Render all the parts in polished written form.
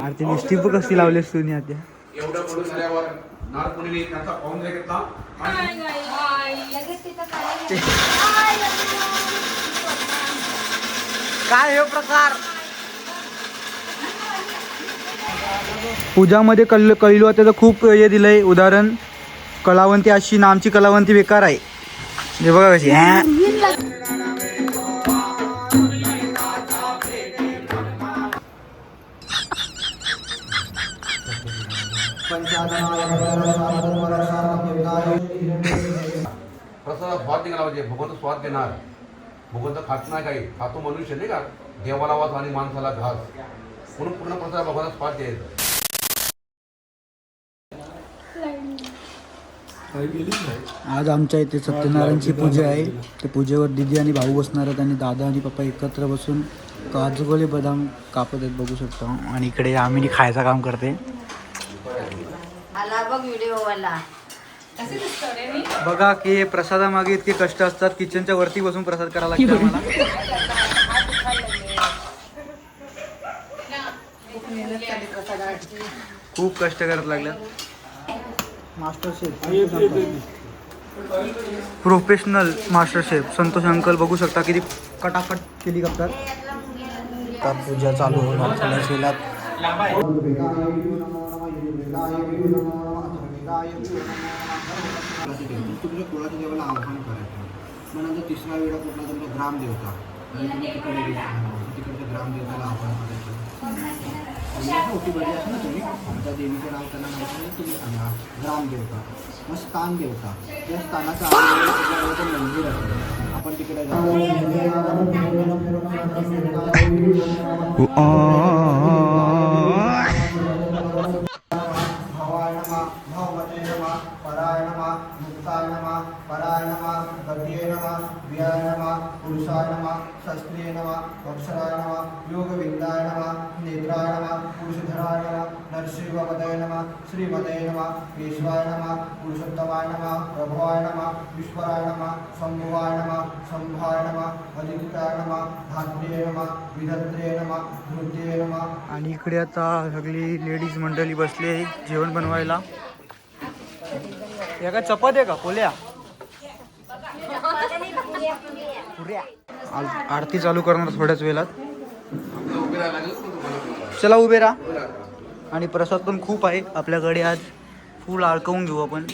अरे ते स्टिप कशी लावलीस तुम्ही आता एवढं बोलून झाल्यावर नारपुणीने त्याचा पाऊन घेतला काय हे प्रकार पूजामध्ये कैलू त्याचं खूप हे दिलंय उदाहरण. कलावंती अशी नामची कलावंती बेकार आहे. हे बघा कशी प्रसाद स्वाद निघाला पाहिजे. भगवंत स्वाद देणार. भगवंत खात नाही काही, खातो मनुष्य नाही का, देवाला वास आणि माणसाला घास, म्हणून पूर्ण प्रसाद भगवंत स्वाद द्यायचा. आज आमच्या इथे सत्यनारायणची पूजा आहे. त्या पूजेवर दीदी आणि भाऊ बसणार आहेत आणि दादा आणि पप्पा एकत्र बसून काजूगोळे बदाम कापत आहेत, बघू शकतो. आणि इकडे आम्ही खायचं काम करते. बघा की प्रसादामागे इतके कष्ट असतात. किचनच्या वरती बसून प्रसाद करायला लागतो आम्हाला. खूप कष्ट करत लागले. Master chef professional master chef Santosh uncle बघू शकता किती कटाकट केली करतात. तर पूजा चालू होणार थोड्या वेळात. तुमच्या कुळाच्या देवाला आव्हान करायचं. मग नंतर तिसरा वेळा कुठला तुमचा ग्रामदेवता तिकडच्या ग्रामदेवताला आव्हान करायचं. मोठी बडी असं ना तुम्ही त्या देवीचं नाव त्यांना माहिती नाही, तुम्ही सांगा ग्रामदेवता. मग स्थान देवता, त्या स्थानाचा मंदिर असेल आपण तिकडे जातो. भावाय नमः, भावमते नमः, पराय नमः, मुक्ताय नमः, पराय नमः, गतीय नमः, व्याय नमः, पुरुषाय नमः, शस्त्रिय नमः, अक्षराय नमः, योगविंदाय नमः, नेत्राय नमः, पुरुषधराय नमः, नरसिंहपदये नमः, श्रीमते नमः, पेशवाय नमः, पुरुषोत्तमाय नमः, प्रभवाय नमः, विश्वराय नमः, शंभुवाय नमः, शंभाय नमः, अदित्याय नमः, धात्रे नमः, विधत्रे नमः, धृत्ये नमः. आणि इकडे आता सगळी लेडीज मंडळी बसली आहे जेवण बनवायला. या काय चपात आहे का पोल्या? आरती चालू करणार थोड्याच वेळात. चला उभे राहा. आणि प्रसाद पण खूप आहे आपल्याकडे. आज फुल अडकवून घेऊ आपण.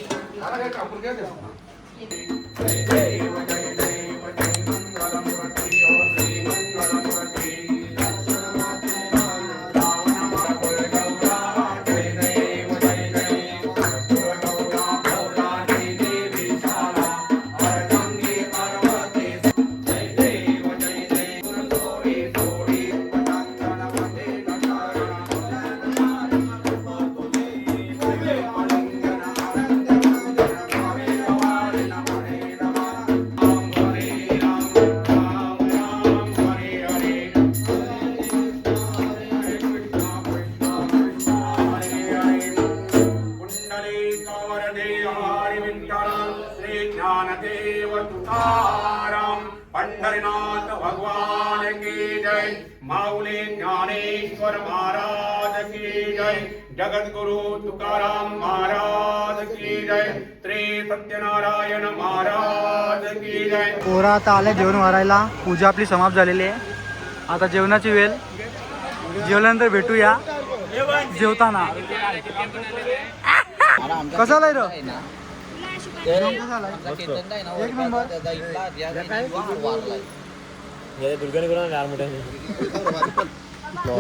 पंढरीनाथ भगवान की जय. माऊली ज्ञानेश्वर महाराज की जय. जगद्गुरु तुकाराम महाराज की जय. श्री सत्यनारायण महाराज की जय. पोरा आता आल्या जेवण वाढायला. पूजा आपली समाप्त झालेली आहे. आता जेवणाची वेळ. जेवल्यानंतर भेटूया जेवताना. कसा आलाय र? एक नंबर.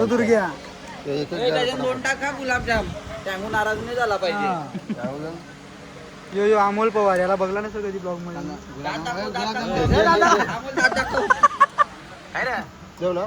दुर्ग्या दोन टाका गुलाबजाम त्यामुळे नाराज नाही झाला पाहिजे. यो अमोल पवार याला बघला नाही सर कधी ब्लॉग मध्ये. जेव ना.